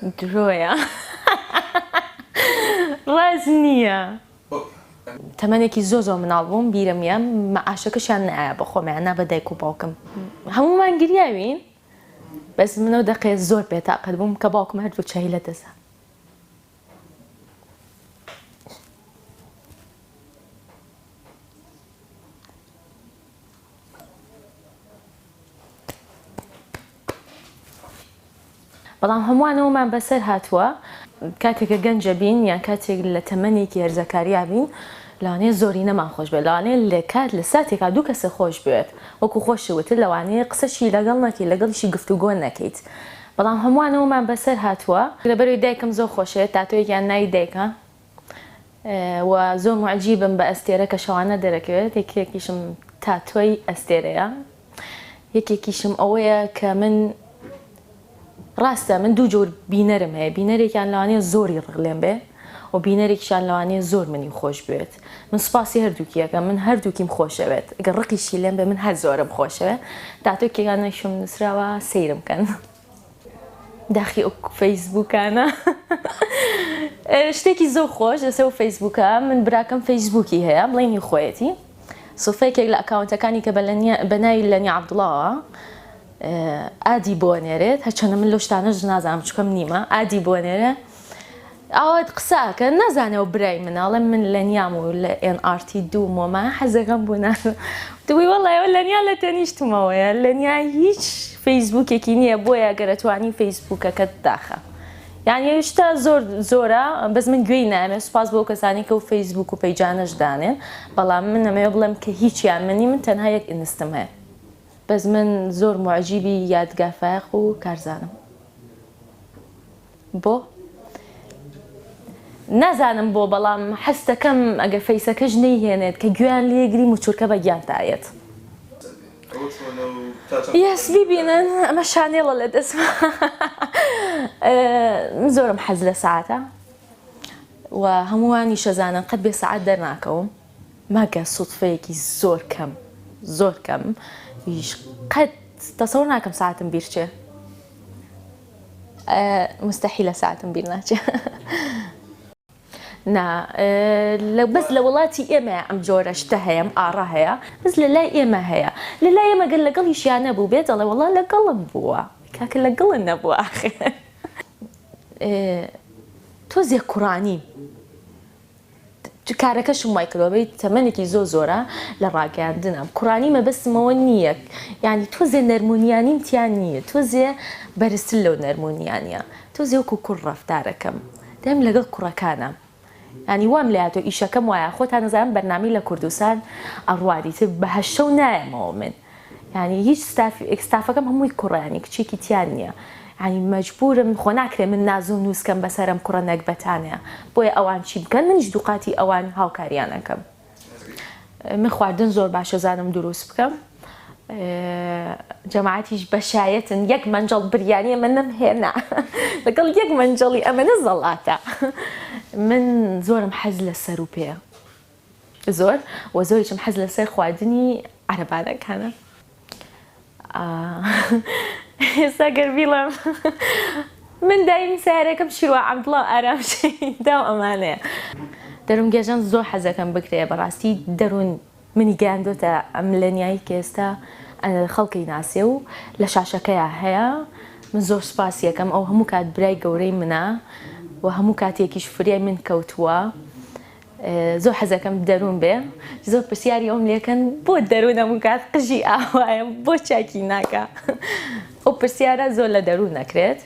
درۆیە ڕاست نییە تەمەنێکی زۆ مناڵ بووم بیرەمیە مەعاشەکەشیان نایە بە خۆمیان نا بە دایک و باوکم هەمومان گریاوین بەس منەوە دەقێ زۆر بێتاقەت بووم کە باوکم هەردوو چای لە دەسا بەڵام هەمووانەوەمان بەسەر هاتووە کاتێکە گەنجە بین یان کاتێک لە تەمەنێکی هەرزەکاریا بین لەوانەیە زۆری نەمان خۆش بێت لەوانەیە لە کات لە ساتێکا دوو کەسە خۆش بێت وەکو خۆشەوتر لەوانەیە قسەشی لەگەڵ نەکەیت لەگەڵیشی گفتوگۆ نەکەیت بەڵام هەمووانەوەمان بەسەر هاتووە لەبەرەوەی دایکم زۆر خۆشێت تاتۆیەکیان ناوی دایکە و زۆر معجیبم بە ئەستێرە کە شەوانە دەرەکەوێت یەکێکیشم تاتۆی ئەستێرەیە یەکێکیشم ئەوەیە کە من ڕاستە من دوو جۆر بینەرم هەیە بینەرێکیان لەوانەیە زۆری ڕغلێن بێ و بینەرێکیشان لەوانەیە زۆر منی خۆش بێت من سپاسی هەردووکیەکە من هەردووکیم خۆشەوێت ئەگەر ڕقیشی لێم بێ من هەر زۆرم خۆشەوێت تاتۆکێکانەشم نووسراوە سەیرم کەن داخی ئەو فەیسبووکانە شتێکی زۆر خۆش لەسەر فەیسبووکە من براکەم فەیسبووکی هەیە بڵێنی خۆیەتی سۆفەیەکێک لە ئەکاونتەکانی کە بە ناوی لەنی عەبدوڵڵاوە ئادی بۆنێرێت هەرچەندە من لەو شتانەش نازانم چکەم نیمە ئادی بۆنێرە ئەوەت قساکە نازانەوە برای مناڵێ من لە نیام و لە NRT دوومەمە حەزەکەم بوونا دوی وەڵایەوە لەنیا لە تەنیشتمەوەیە لەنیا هیچ فەیسبووکێکی نییە بۆیە گەرەتوانی فەیسبووکەکەت داخە یعنی شتە زۆر زۆرە بەس من گوێی نامێ سوپاس بۆ کەسانی کە و فەیسبووک و پەیجانەش دانێن بەڵام من ئەمەوێ بڵێم کە هیچیان منی من تەنها یەک ئینستم هەیە بەس من زۆر معجیبی یادگافایق و کارزانم بۆ نازانم بۆ بەڵام حەستەکەم ئەگەر فەیسەکەش نەیهێنێت کە گوێیان لێگری موچورکە بە گیانتایەت یەس بیبینن ئەمە شانێڵە لە دەستمە زۆرم حەز لە سەعاتە و هەمووانی شەزانن قەت بێ سەعات دەرناکەوم مەگە سوتفەیەکی زۆر کەم زۆر کەم قەت تەسەوڕ ناکەم ساعتم بیرچێ مستەحیلە ساعتم بیر ناچێ بەس لە وڵاتی ئێمە ئەم جۆرە شتە هەیە ئەم ئاڕە هەیە بەس لە لای ئێمە هەیە لە لای ئێمە گەر لەگەڵیشیان نەبوو بێت دەڵێ وەڵا لەگەڵم بووە کاکە لەگەڵن نەبووە ئاخر تۆزێک کوڕانیم کارەکەشم وای کردەوە تەمەنێکی زۆر زۆرە لە ڕاگەاندنم کوڕانی مەبەستمەوە نییە یعنی تۆزێ نەرمونیانیم تیان نییە تۆزێ بەرزتر لەو نەرمونیانە تۆزێ وەکو کوڕ ڕەفتارەکەم دەم لەگەڵ کوڕەکانم ینی وام لاتۆ ئیشەکەم وایە خۆتان نەزانم بەرنامی لە کوردستان ئەڕواریتر بە هەشتە و نایەمەوە من ینی هیچ ئێکستافەکەم هەمووی کوڕیانی کچێکی تیان نییە ینی مەجبورم خۆ ناکرێ من ناز و نووسکەم بەسەرم کوڕە نەکبەتانەیە بۆیە ئەوان چی بکەن منیش دووقاتی ئەوان هاوکاریانەکەم من خواردن زۆر باشەزانم دروست بکەم جەماعەتیش بەشایەتن یەک مەنجەڵ بریانیە من نەمهێنا لەگەڵ یەک مەنجەڵی ئەمەنە زەڵاتە من زۆرم حەز لە سەر و پێیە زۆر و زۆریشم حەز لەسەر خواردنی عەرەبانەکانە ئێستا گەر بیڵێم من دایم سارەکەم شیروا عەبدوڵڵا ئارامشەیدا و ئەمانەیە دەروون گێژان زۆر حەزەکەم بکرێ بەڕاستی دەروون منی گەیاندۆتە ئەم لەنیایی کە ئێستا خەڵکی ناسێ و لە شاشەکەیە هەیە من زۆر سوپاسیەکەم ئەو هەموو کات برای گەورەی منە و هەموو کاتێکیش فریای من کەوتووە زۆر حەزەکەم دەروون بێ زۆر پرسیاری ئەوم لێکەن بۆ دەروون هەموو کات قژی ئاوایە بۆ چاکی ناکە ئەو پرسیارە زۆر لە دەروون نەکرێت